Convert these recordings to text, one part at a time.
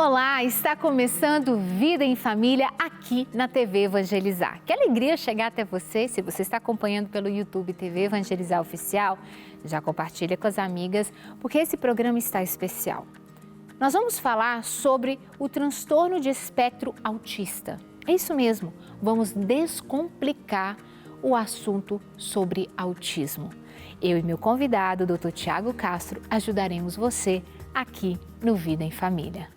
Olá, está começando Vida em Família aqui na TV Evangelizar. Que alegria chegar até você. Se você está acompanhando pelo YouTube TV Evangelizar Oficial, já compartilha com as amigas, porque esse programa está especial. Nós vamos falar sobre o transtorno de espectro autista. É isso mesmo, vamos descomplicar o assunto sobre autismo. Eu e meu convidado, Dr. Tiago Castro, ajudaremos você aqui no Vida em Família.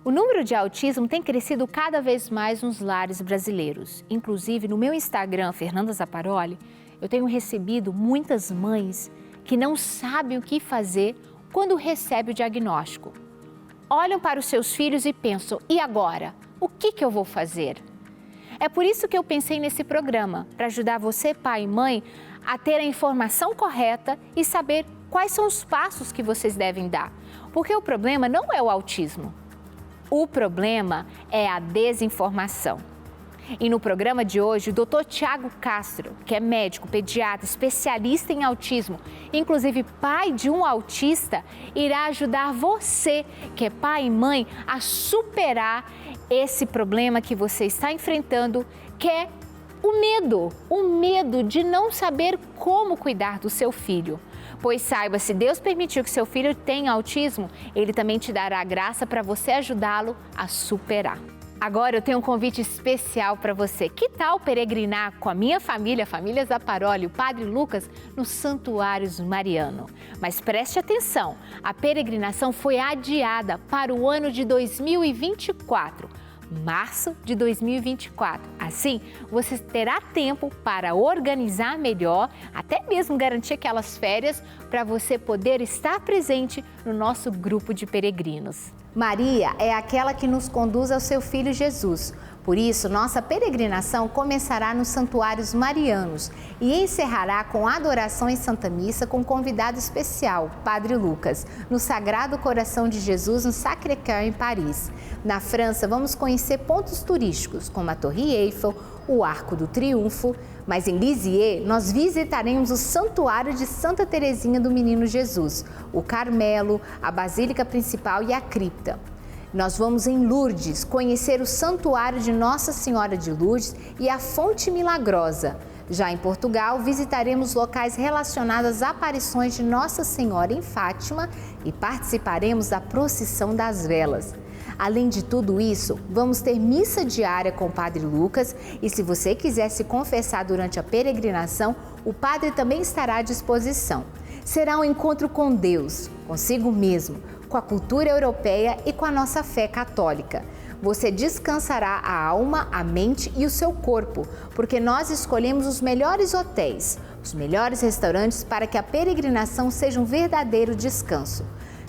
O número de autismo tem crescido cada vez mais nos lares brasileiros. Inclusive, no meu Instagram, Fernanda Zapparoli, eu tenho recebido muitas mães que não sabem o que fazer quando recebem o diagnóstico. Olham para os seus filhos e pensam, e agora? O que eu vou fazer? É por isso que eu pensei nesse programa, para ajudar você, pai e mãe, a ter a informação correta e saber quais são os passos que vocês devem dar. Porque o problema não é o autismo, o problema é a desinformação. E no programa de hoje, o Dr. Tiago Castro, que é médico, pediatra, especialista em autismo, inclusive pai de um autista, irá ajudar você, que é pai e mãe, a superar esse problema que você está enfrentando, que é o medo de não saber como cuidar do seu filho. Pois saiba, se Deus permitiu que seu filho tenha autismo, Ele também te dará a graça para você ajudá-lo a superar. Agora eu tenho um convite especial para você. Que tal peregrinar com a minha família, a família Zapparoli, o Padre Lucas, no Santuário Mariano? Mas preste atenção, a peregrinação foi adiada para o ano de 2024. Março de 2024. Assim, você terá tempo para organizar melhor, até mesmo garantir aquelas férias para você poder estar presente no nosso grupo de peregrinos. Maria é aquela que nos conduz ao seu filho Jesus. Por isso, nossa peregrinação começará nos Santuários Marianos e encerrará com adoração em Santa Missa com um convidado especial, Padre Lucas, no Sagrado Coração de Jesus, no Sacré-Cœur, em Paris. Na França, vamos conhecer pontos turísticos, como a Torre Eiffel, o Arco do Triunfo, mas em Lisieux nós visitaremos o Santuário de Santa Teresinha do Menino Jesus, o Carmelo, a Basílica Principal e a Cripta. Nós vamos em Lourdes conhecer o Santuário de Nossa Senhora de Lourdes e a Fonte Milagrosa. Já em Portugal, visitaremos locais relacionados às aparições de Nossa Senhora em Fátima e participaremos da procissão das velas. Além de tudo isso, vamos ter missa diária com o Padre Lucas e se você quiser se confessar durante a peregrinação, o Padre também estará à disposição. Será um encontro com Deus, consigo mesmo, com a cultura europeia e com a nossa fé católica. Você descansará a alma, a mente e o seu corpo, porque nós escolhemos os melhores hotéis, os melhores restaurantes para que a peregrinação seja um verdadeiro descanso.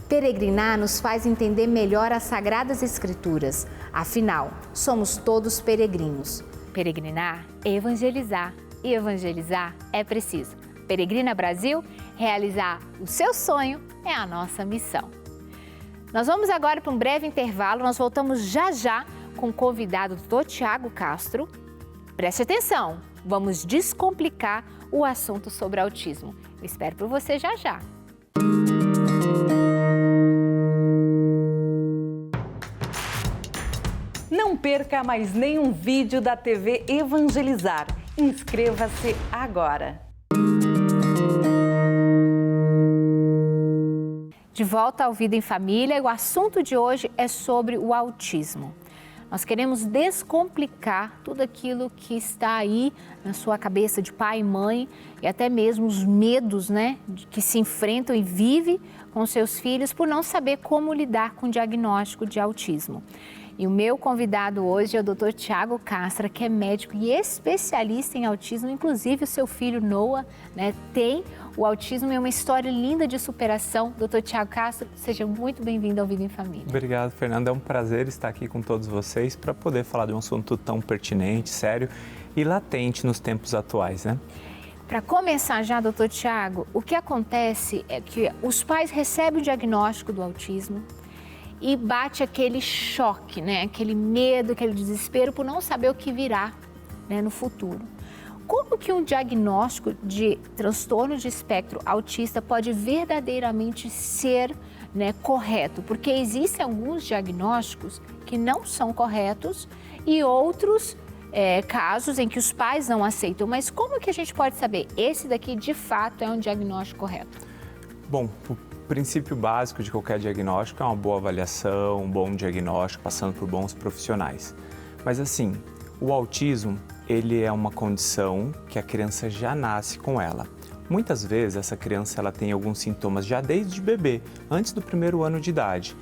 Peregrinar nos faz entender melhor as Sagradas Escrituras. Afinal, somos todos peregrinos. Peregrinar é evangelizar e evangelizar é preciso. Peregrina Brasil, realizar o seu sonho é a nossa missão. Nós vamos agora para um breve intervalo, nós voltamos já com o convidado Dr. Tiago Castro. Preste atenção, vamos descomplicar o assunto sobre autismo. Eu espero por você já. Não perca mais nenhum vídeo da TV Evangelizar. Inscreva-se agora. De volta ao Vida em Família, e o assunto de hoje é sobre o autismo. Nós queremos descomplicar tudo aquilo que está aí na sua cabeça de pai e mãe e até mesmo os medos, que se enfrentam e vivem com seus filhos por não saber como lidar com o diagnóstico de autismo. E o meu convidado hoje é o Dr. Tiago Castro, que é médico e especialista em autismo. Inclusive, o seu filho Noah tem o autismo e é uma história linda de superação. Dr. Tiago Castro, seja muito bem-vindo ao Vida em Família. Obrigado, Fernanda. É um prazer estar aqui com todos vocês para poder falar de um assunto tão pertinente, sério e latente nos tempos atuais, Para começar já, doutor Tiago, o que acontece é que os pais recebem o diagnóstico do autismo e bate aquele choque, aquele medo, aquele desespero por não saber o que virá no futuro. como que um diagnóstico de transtorno de espectro autista pode verdadeiramente ser, né, correto? Porque existem alguns diagnósticos que não são corretos e outros casos em que os pais não aceitam. Mas como que a gente pode saber esse daqui de fato é um diagnóstico correto? Bom, o princípio básico de qualquer diagnóstico é uma boa avaliação, um bom diagnóstico, passando por bons profissionais. Mas assim, o autismo, ele é uma condição que a criança já nasce com ela. Muitas vezes essa criança ela tem alguns sintomas já desde bebê, antes do primeiro ano de idade.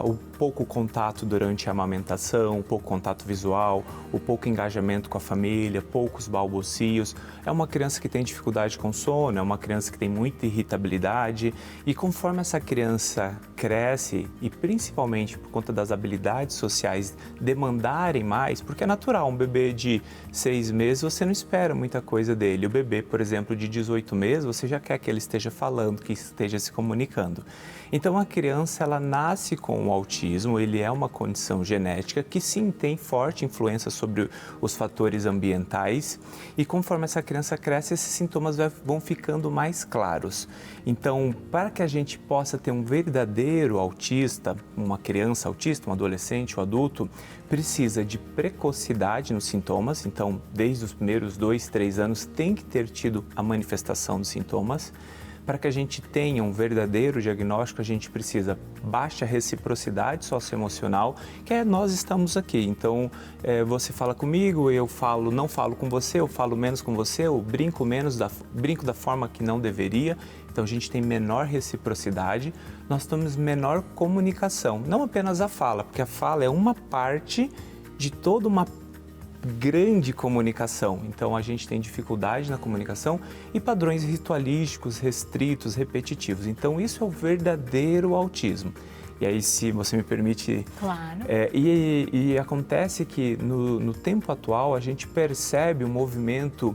O pouco contato durante a amamentação, o pouco contato visual, o pouco engajamento com a família, poucos balbucios. É uma criança que tem dificuldade com sono, é uma criança que tem muita irritabilidade e conforme essa criança cresce e principalmente por conta das habilidades sociais demandarem mais, porque é natural, um bebê de 6 meses você não espera muita coisa dele. O bebê, por exemplo, de 18 meses, você já quer que ele esteja falando, que esteja se comunicando. Então a criança ela nasce com o autismo, ele é uma condição genética que sim tem forte influência sobre os fatores ambientais e conforme essa criança cresce, esses sintomas vão ficando mais claros. Então, para que a gente possa ter um verdadeiro autista, uma criança autista, um adolescente, um adulto, precisa de precocidade nos sintomas, então desde os primeiros 2, 3 anos tem que ter tido a manifestação dos sintomas. Para que a gente tenha um verdadeiro diagnóstico, a gente precisa baixa reciprocidade socioemocional, que é nós estamos aqui. Então, você fala comigo, eu falo, não falo com você, eu falo menos com você, eu brinco menos, brinco da forma que não deveria. Então, a gente tem menor reciprocidade, nós temos menor comunicação. Não apenas a fala, porque a fala é uma parte de toda uma grande comunicação, então a gente tem dificuldade na comunicação e padrões ritualísticos, restritos, repetitivos. Então isso é o verdadeiro autismo. E aí, se você me permite... Claro. E acontece que no tempo atual a gente percebe um movimento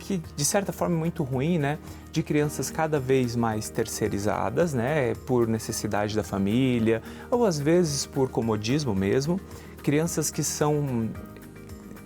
que, de certa forma, é muito ruim, né? De crianças cada vez mais terceirizadas, né? Por necessidade da família ou às vezes por comodismo mesmo. Crianças que são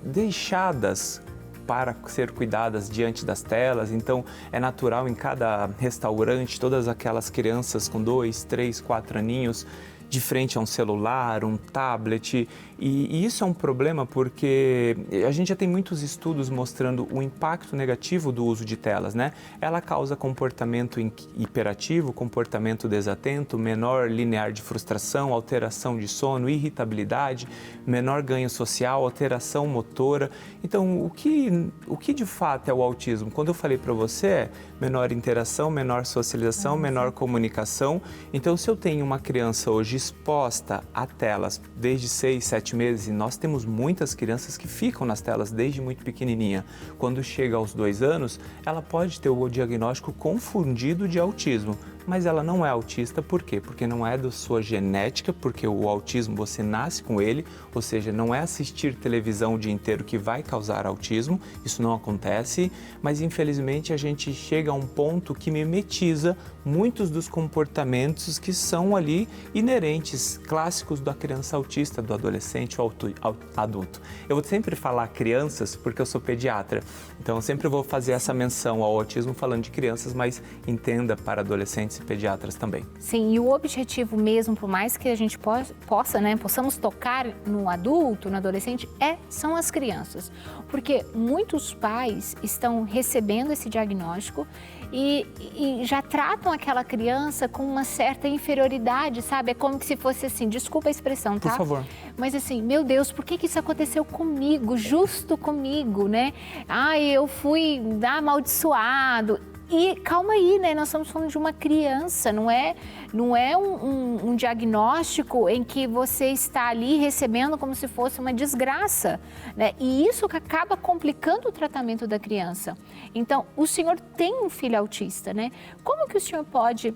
deixadas para ser cuidadas diante das telas, então é natural em cada restaurante todas aquelas crianças com 2, 3, 4 aninhos de frente a um celular, um tablet, e isso é um problema porque a gente já tem muitos estudos mostrando o impacto negativo do uso de telas, né? Ela causa comportamento hiperativo, comportamento desatento, menor linear de frustração, alteração de sono, irritabilidade, menor ganho social, alteração motora. Então, o que de fato é o autismo? Quando eu falei para você, é menor interação, menor socialização, menor comunicação. Então, se eu tenho uma criança hoje exposta a telas desde 6, 7 meses, e nós temos muitas crianças que ficam nas telas desde muito pequenininha, quando chega aos 2 anos, ela pode ter o diagnóstico confundido de autismo, mas ela não é autista, por quê? Porque não é da sua genética, porque o autismo você nasce com ele, ou seja, não é assistir televisão o dia inteiro que vai causar autismo, isso não acontece, mas infelizmente a gente chega a um ponto que mimetiza muitos dos comportamentos que são ali inerentes, clássicos da criança autista, do adolescente ou adulto. Eu vou sempre falar crianças porque eu sou pediatra, então eu sempre vou fazer essa menção ao autismo falando de crianças, mas entenda para adolescentes e pediatras também. Sim, e o objetivo mesmo, por mais que a gente possamos tocar no adulto, no adolescente, são as crianças. Porque muitos pais estão recebendo esse diagnóstico e já tratam aquela criança com uma certa inferioridade, sabe? É como que se fosse assim, desculpa a expressão, tá? Por favor. Mas assim, meu Deus, por que isso aconteceu comigo, justo comigo, né? Eu fui amaldiçoado. E calma aí, né? Nós estamos falando de uma criança, não é um diagnóstico em que você está ali recebendo como se fosse uma desgraça, né? E isso que acaba complicando o tratamento da criança. Então, o senhor tem um filho autista, né? Como que o senhor pode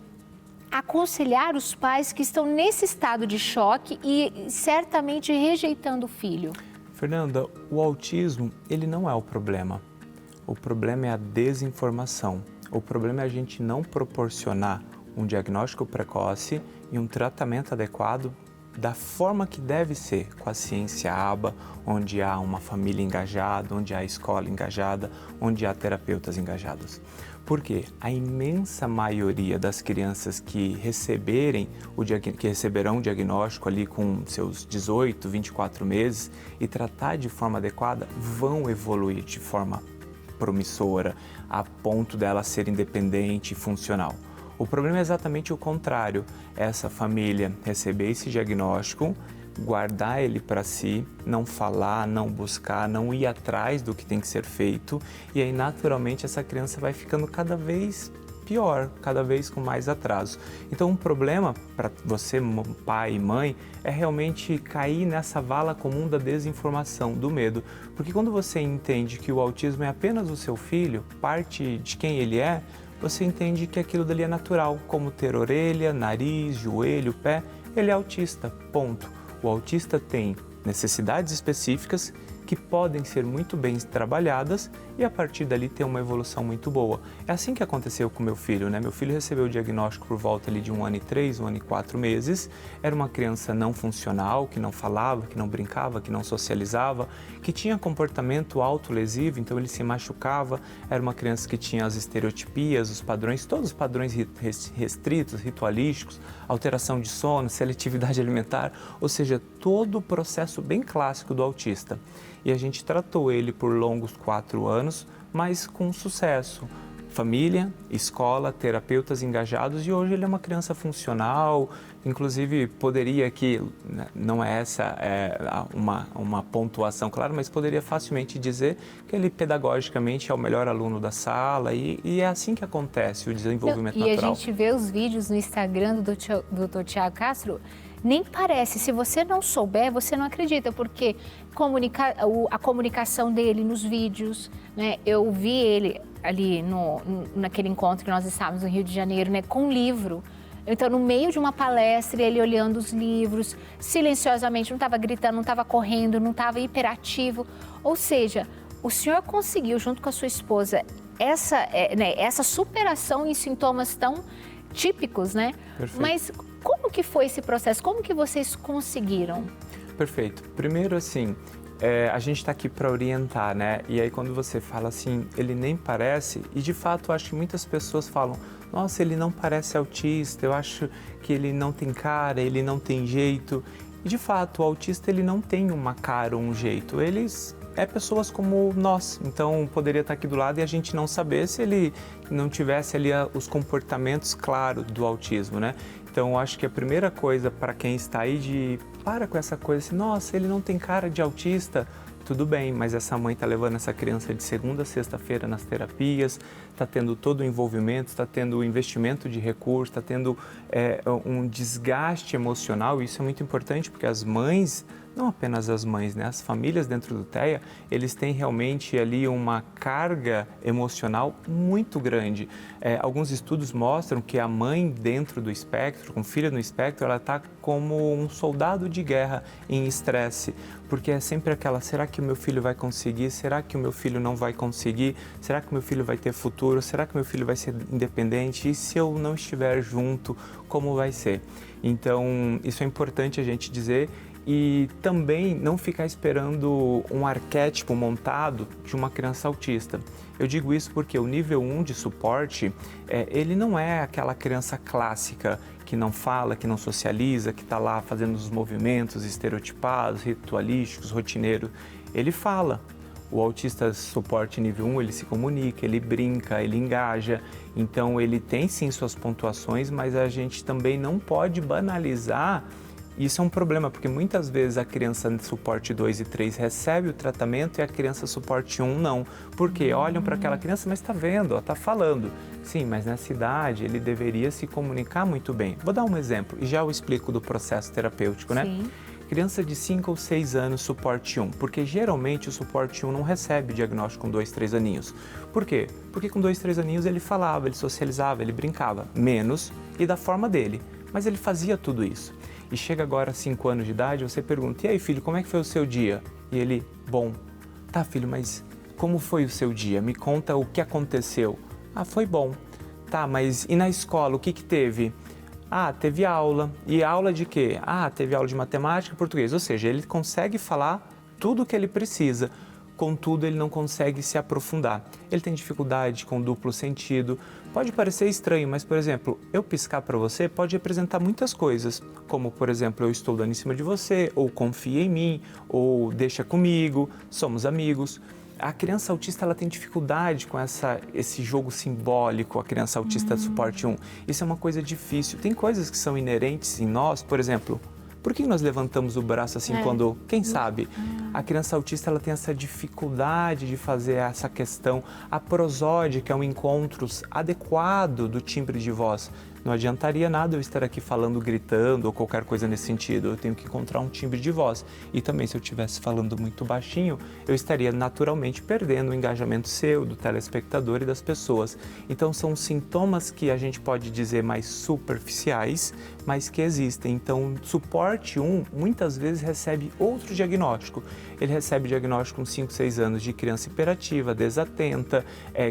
aconselhar os pais que estão nesse estado de choque e certamente rejeitando o filho? Fernanda, o autismo, ele não é o problema. O problema é a desinformação. O problema é a gente não proporcionar um diagnóstico precoce e um tratamento adequado da forma que deve ser, com a ciência aba, onde há uma família engajada, onde há escola engajada, onde há terapeutas engajados. Porque a imensa maioria das crianças que receberão o diagnóstico ali com seus 18, 24 meses e tratar de forma adequada, vão evoluir de forma promissora, a ponto dela ser independente e funcional. O problema é exatamente o contrário, essa família receber esse diagnóstico, guardar ele para si, não falar, não buscar, não ir atrás do que tem que ser feito, e aí naturalmente essa criança vai ficando cada vez pior, cada vez com mais atraso. Então um problema para você, pai e mãe, é realmente cair nessa vala comum da desinformação, do medo, porque quando você entende que o autismo é apenas o seu filho, parte de quem ele é, você entende que aquilo dali é natural, como ter orelha, nariz, joelho, pé, ele é autista, ponto. O autista tem necessidades específicas que podem ser muito bem trabalhadas e a partir dali ter uma evolução muito boa. É assim que aconteceu com meu filho, né? Meu filho recebeu o diagnóstico por volta ali de 1 ano e 3, 1 ano e 4 meses. Era uma criança não funcional, que não falava, que não brincava, que não socializava, que tinha comportamento autolesivo, então ele se machucava. Era uma criança que tinha as estereotipias, os padrões, todos os padrões restritos, ritualísticos, alteração de sono, seletividade alimentar, ou seja, todo o processo bem clássico do autista. E a gente tratou ele por longos 4 anos, mas com sucesso. Família, escola, terapeutas engajados e hoje ele é uma criança funcional, inclusive poderia aqui, não é essa uma pontuação clara, mas poderia facilmente dizer que ele pedagogicamente é o melhor aluno da sala e é assim que acontece o desenvolvimento natural. E a gente vê os vídeos no Instagram do Dr. Thiago Castro, nem parece, se você não souber, você não acredita, porque a comunicação dele nos vídeos, né? Eu vi ele ali naquele encontro que nós estávamos no Rio de Janeiro, né, com um livro. Então, no meio de uma palestra, ele olhando os livros, silenciosamente, não estava gritando, não estava correndo, não estava hiperativo. Ou seja, o senhor conseguiu, junto com a sua esposa, essa superação em sintomas tão típicos, né? Perfeito. Mas como que foi esse processo? Como que vocês conseguiram? Perfeito. Primeiro, assim, a gente está aqui para orientar, né? E aí quando você fala assim, ele nem parece, e de fato acho que muitas pessoas falam, nossa, ele não parece autista, eu acho que ele não tem cara, ele não tem jeito. E de fato, o autista ele não tem uma cara ou um jeito, eles pessoas como nós, então poderia estar aqui do lado e a gente não saber se ele não tivesse ali os comportamentos claros do autismo, né? Então, eu acho que a primeira coisa para quem está aí para com essa coisa assim, nossa, ele não tem cara de autista, tudo bem, mas essa mãe está levando essa criança de segunda a sexta-feira nas terapias, está tendo todo o envolvimento, está tendo o investimento de recursos, está tendo um desgaste emocional, e isso é muito importante porque as mães, não apenas as mães, né? As famílias dentro do TEA, eles têm realmente ali uma carga emocional muito grande. Alguns estudos mostram que a mãe dentro do espectro, com filho no espectro, ela está como um soldado de guerra em estresse, porque é sempre aquela, será que o meu filho vai conseguir? Será que o meu filho não vai conseguir? Será que o meu filho vai ter futuro? Será que o meu filho vai ser independente? E se eu não estiver junto, como vai ser? Então, isso é importante a gente dizer. E também não ficar esperando um arquétipo montado de uma criança autista. Eu digo isso porque o nível 1 de suporte, ele não é aquela criança clássica que não fala, que não socializa, que está lá fazendo os movimentos estereotipados, ritualísticos, rotineiros. Ele fala. O autista suporte nível 1, ele se comunica, ele brinca, ele engaja. Então, ele tem sim suas pontuações, mas a gente também não pode banalizar. Isso é um problema, porque muitas vezes a criança de suporte 2 e 3 recebe o tratamento e a criança suporte 1 não. Porque olham para aquela criança, mas está vendo, está falando. Sim, mas nessa idade ele deveria se comunicar muito bem. Vou dar um exemplo e já eu explico do processo terapêutico, né? Sim. Criança de 5 ou 6 anos, suporte 1, porque geralmente o suporte 1 não recebe diagnóstico com 2, 3 aninhos. Por quê? Porque com 2, 3 aninhos ele falava, ele socializava, ele brincava, menos e da forma dele, mas ele fazia tudo isso. E chega agora a 5 anos de idade, você pergunta, e aí filho, como é que foi o seu dia? E ele, bom. Tá filho, mas como foi o seu dia? Me conta o que aconteceu. Ah, foi bom. Tá, mas e na escola, o que teve? Ah, teve aula. E aula de quê? Ah, teve aula de matemática e português. Ou seja, ele consegue falar tudo o que ele precisa, contudo, ele não consegue se aprofundar. Ele tem dificuldade com duplo sentido. Pode parecer estranho, mas, por exemplo, eu piscar para você pode representar muitas coisas, como, por exemplo, eu estou dando em cima de você, ou confia em mim, ou deixa comigo, somos amigos. A criança autista ela tem dificuldade com esse jogo simbólico, a criança autista de suporte 1. Isso é uma coisa difícil. Tem coisas que são inerentes em nós, por exemplo, por que nós levantamos o braço assim quando, quem sabe? A criança autista ela tem essa dificuldade de fazer essa questão. A prosódia, é um encontro adequado do timbre de voz. Não adiantaria nada eu estar aqui falando, gritando ou qualquer coisa nesse sentido. Eu tenho que encontrar um timbre de voz. E também, se eu estivesse falando muito baixinho, eu estaria naturalmente perdendo o engajamento seu, do telespectador e das pessoas. Então, são sintomas que a gente pode dizer mais superficiais, mas que existem. Então, suporte 1 muitas vezes recebe outro diagnóstico. Ele recebe diagnóstico com 5, 6 anos de criança hiperativa, desatenta,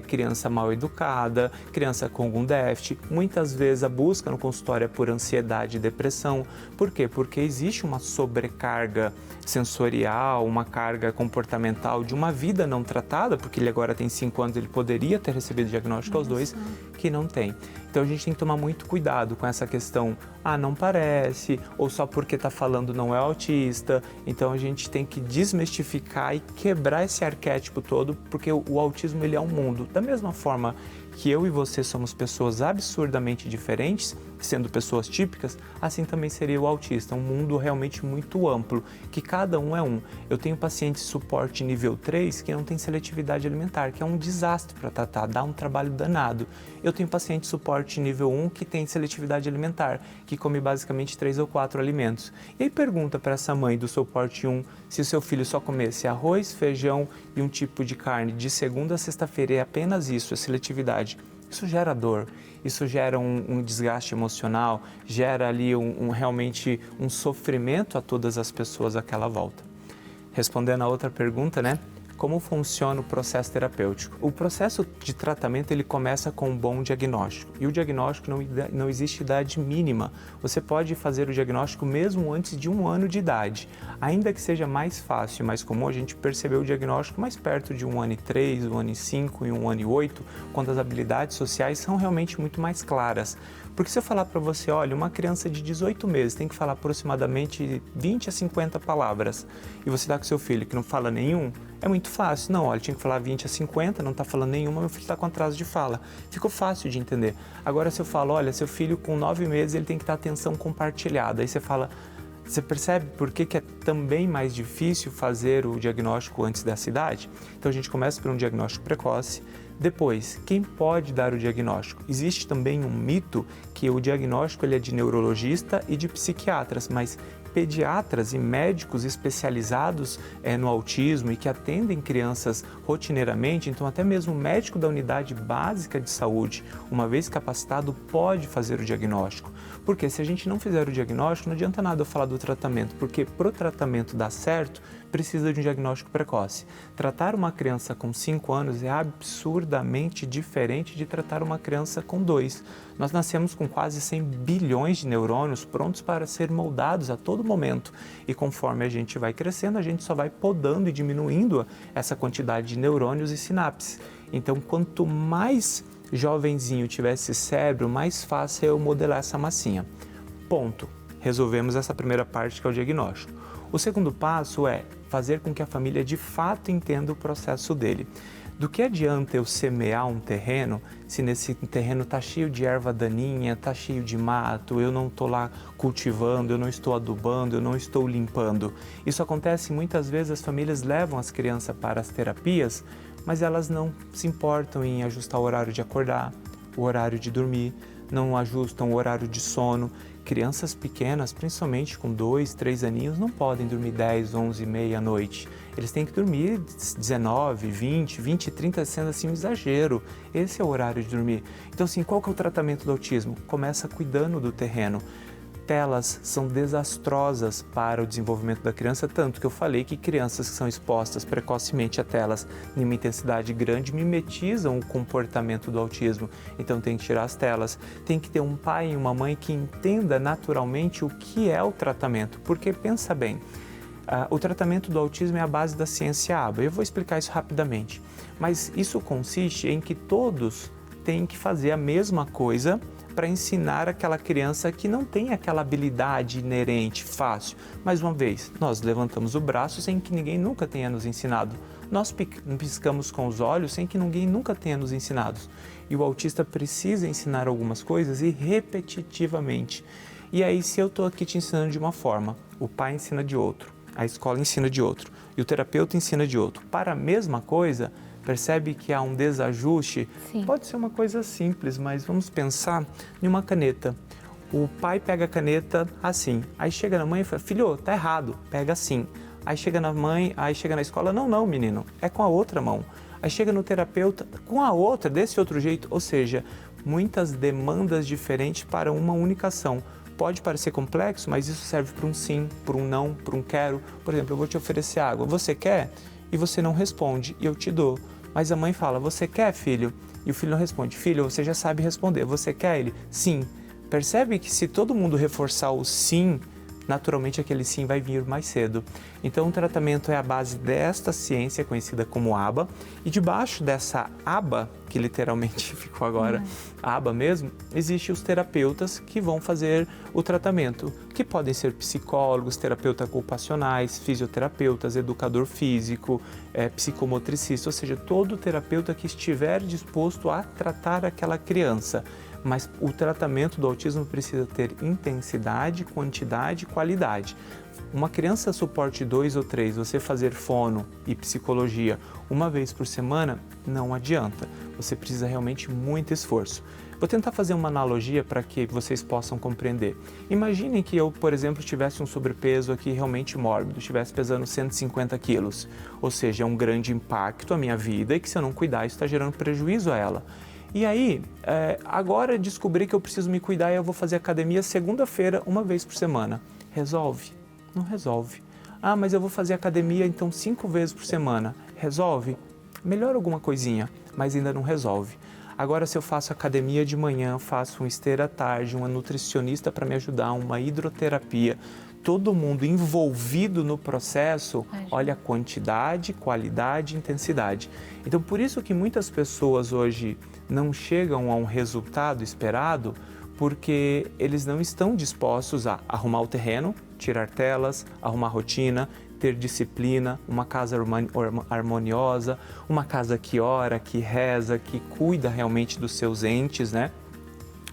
criança mal educada, criança com algum déficit. Muitas vezes a busca no consultório é por ansiedade e depressão. Por quê? Porque existe uma sobrecarga sensorial, uma carga comportamental de uma vida não tratada, porque ele agora tem 5 anos, ele poderia ter recebido diagnóstico aos 2, que não tem. Então a gente tem que tomar muito cuidado com essa questão, não parece, ou só porque está falando não é autista. Então a gente tem que desmistificar e quebrar esse arquétipo todo, porque o autismo ele é um mundo. Da mesma forma que eu e você somos pessoas absurdamente diferentes, sendo pessoas típicas, assim também seria o autista, um mundo realmente muito amplo, que cada um é um. Eu tenho pacientes de suporte nível 3 que não tem seletividade alimentar, que é um desastre para tratar, dá um trabalho danado. Eu tenho paciente de suporte nível 1 que tem seletividade alimentar, que come basicamente 3 ou 4 alimentos. E aí pergunta para essa mãe do suporte 1 se o seu filho só comesse arroz, feijão e um tipo de carne de segunda a sexta-feira, é apenas isso, a seletividade. Isso gera dor, isso gera um desgaste emocional, gera ali realmente um sofrimento a todas as pessoas àquela volta. Respondendo a outra pergunta, né? Como funciona o processo terapêutico? O processo de tratamento ele começa com um bom diagnóstico. E o diagnóstico não existe idade mínima. Você pode fazer o diagnóstico mesmo antes de 1 ano de idade. Ainda que seja mais fácil e mais comum, a gente perceber o diagnóstico mais perto de 1 ano e 3, 1 ano e 5 e 1 ano e 8, quando as habilidades sociais são realmente muito mais claras. Porque se eu falar para você, olha, uma criança de 18 meses tem que falar aproximadamente 20 a 50 palavras, e você dá com seu filho que não fala nenhum, é muito fácil. Não, olha, tinha que falar 20 a 50, não está falando nenhuma, meu filho está com atraso de fala. Ficou fácil de entender. Agora, se eu falo, olha, seu filho com 9 meses, ele tem que ter atenção compartilhada. Aí você fala, você percebe por que é também mais difícil fazer o diagnóstico antes dessa idade? Então, a gente começa por um diagnóstico precoce. Depois, quem pode dar o diagnóstico? Existe também um mito que o diagnóstico ele é de neurologista e de psiquiatras, mas pediatras e médicos especializados no autismo e que atendem crianças rotineiramente, então até mesmo o médico da unidade básica de saúde, uma vez capacitado, pode fazer o diagnóstico. Porque se a gente não fizer o diagnóstico, não adianta nada eu falar do tratamento, porque para o tratamento dar certo, precisa de um diagnóstico precoce. Tratar uma criança com 5 anos é absurdamente diferente de tratar uma criança com 2. Nós nascemos com quase 100 bilhões de neurônios prontos para ser moldados a todo momento. E conforme a gente vai crescendo, a gente só vai podando e diminuindo essa quantidade de neurônios e sinapses. Então, quanto mais jovenzinho tiver esse cérebro, mais fácil é eu modelar essa massinha. Ponto. Resolvemos essa primeira parte que é o diagnóstico. O segundo passo é fazer com que a família de fato entenda o processo dele. Do que adianta eu semear um terreno se nesse terreno está cheio de erva daninha, está cheio de mato, eu não estou lá cultivando, eu não estou adubando, eu não estou limpando. Isso acontece muitas vezes, as famílias levam as crianças para as terapias, mas elas não se importam em ajustar o horário de acordar, o horário de dormir, não ajustam o horário de sono. Crianças pequenas, principalmente com 2, 3 aninhos, não podem dormir 10, 11 e meia à noite. Eles têm que dormir 19, 20, 20 e 30, sendo assim um exagero. Esse é o horário de dormir. Então, assim, qual que é o tratamento do autismo? Começa cuidando do terreno. telas são desastrosas para o desenvolvimento da criança, tanto que eu falei que crianças que são expostas precocemente a telas em uma intensidade grande mimetizam o comportamento do autismo. Então tem que tirar as telas, tem que ter um pai e uma mãe que entenda naturalmente o que é o tratamento, porque pensa bem, o tratamento do autismo é a base da ciência ABA. Eu vou explicar isso rapidamente, mas isso consiste em que todos têm que fazer a mesma coisa para ensinar aquela criança que não tem aquela habilidade inerente, fácil. Mais uma vez, nós levantamos o braço sem que ninguém nunca tenha nos ensinado. Nós piscamos com os olhos sem que ninguém nunca tenha nos ensinado. E o autista precisa ensinar algumas coisas e repetitivamente. E aí, se eu estou aqui te ensinando de uma forma, o pai ensina de outro, a escola ensina de outro e o terapeuta ensina de outro, para a mesma coisa, percebe que há um desajuste? Sim. Pode ser uma coisa simples, mas vamos pensar em uma caneta. O pai pega a caneta assim, aí chega na mãe e fala, filho, tá errado, pega assim. Aí chega na mãe, aí chega na escola, não, menino, é com a outra mão. Aí chega no terapeuta, com a outra, desse outro jeito. Ou seja, muitas demandas diferentes para uma única ação. Pode parecer complexo, mas isso serve para um sim, para um não, para um quero. Por exemplo, eu vou te oferecer água, você quer? E você não responde, e eu te dou. Mas a mãe fala, você quer, filho? E o filho não responde, filho, você já sabe responder, você quer? Ele, sim. Percebe que se todo mundo reforçar o sim, naturalmente aquele sim vai vir mais cedo. Então o tratamento é a base desta ciência conhecida como ABA, e debaixo dessa ABA, que literalmente ficou agora ABA mesmo, existem os terapeutas que vão fazer o tratamento, que podem ser psicólogos, terapeutas ocupacionais, fisioterapeutas, educador físico, psicomotricista, ou seja, todo terapeuta que estiver disposto a tratar aquela criança. Mas o tratamento do autismo precisa ter intensidade, quantidade e qualidade. Uma criança suporte 2 ou 3, você fazer fono e psicologia uma vez por semana, não adianta. Você precisa realmente muito esforço. Vou tentar fazer uma analogia para que vocês possam compreender. Imaginem que eu, por exemplo, tivesse um sobrepeso aqui realmente mórbido, estivesse pesando 150 quilos. Ou seja, é um grande impacto à minha vida e que se eu não cuidar, isso está gerando prejuízo a ela. E aí, agora descobri que eu preciso me cuidar e eu vou fazer academia segunda-feira, uma vez por semana. Resolve? Não resolve. Ah, mas eu vou fazer academia então 5 vezes por semana. Resolve? Melhora alguma coisinha, mas ainda não resolve. Agora, se eu faço academia de manhã, faço um esteira à tarde, uma nutricionista para me ajudar, uma hidroterapia, todo mundo envolvido no processo, olha a quantidade, qualidade, intensidade. Então, por isso que muitas pessoas hoje não chegam a um resultado esperado, porque eles não estão dispostos a arrumar o terreno, tirar telas, arrumar rotina, ter disciplina, uma casa harmoniosa, uma casa que ora, que reza, que cuida realmente dos seus entes, né?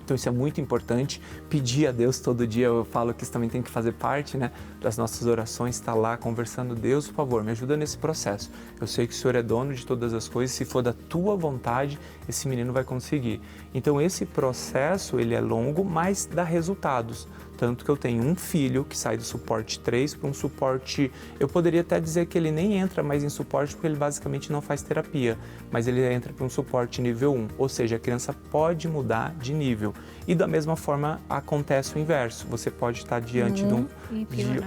Então isso é muito importante, pedir a Deus todo dia, eu falo que isso também tem que fazer parte, né, das nossas orações, estar lá conversando, Deus, por favor, me ajuda nesse processo. Eu sei que o Senhor é dono de todas as coisas, se for da tua vontade, esse menino vai conseguir. Então esse processo, ele é longo, mas dá resultados. Tanto que eu tenho um filho que sai do suporte 3 para um suporte, eu poderia até dizer que ele nem entra mais em suporte porque ele basicamente não faz terapia, mas ele entra para um suporte nível 1, ou seja, a criança pode mudar de nível. E da mesma forma acontece o inverso, você pode estar diante de um...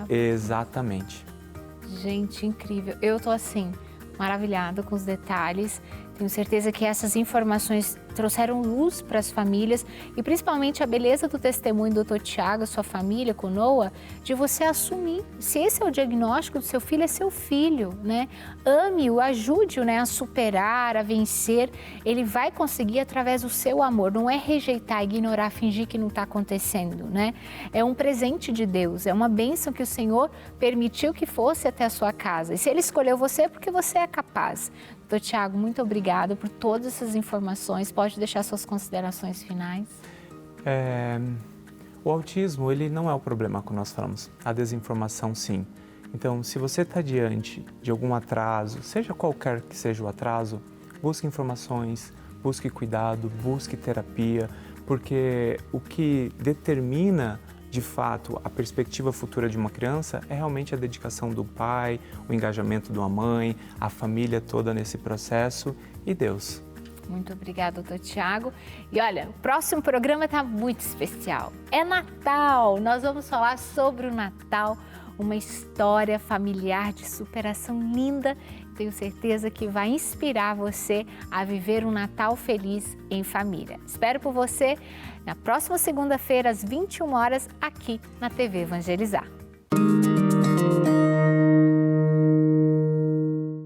Exatamente. Gente, incrível. Eu tô assim, maravilhada com os detalhes. Tenho certeza que essas informações trouxeram luz para as famílias e principalmente a beleza do testemunho do Dr. Tiago, sua família, com Noah, de você assumir. Se esse é o diagnóstico do seu filho, é seu filho, né? Ame-o, ajude-o, né, a superar, a vencer. Ele vai conseguir através do seu amor. Não é rejeitar, ignorar, fingir que não está acontecendo, né? É um presente de Deus, é uma bênção que o Senhor permitiu que fosse até a sua casa. E se Ele escolheu você, é porque você é capaz. Dr. Tiago, muito obrigada por todas essas informações. Pode deixar suas considerações finais? O autismo, ele não é o problema quando nós falamos. A desinformação, sim. Então, se você está diante de algum atraso, seja qualquer que seja o atraso, busque informações, busque cuidado, busque terapia, porque o que determina de fato, a perspectiva futura de uma criança é realmente a dedicação do pai, o engajamento de uma mãe, a família toda nesse processo e Deus. Muito obrigada, doutor Tiago. E olha, o próximo programa está muito especial. É Natal! Nós vamos falar sobre o Natal, uma história familiar de superação linda. Tenho certeza que vai inspirar você a viver um Natal feliz em família. Espero por você na próxima segunda-feira, às 21 horas, aqui na TV Evangelizar.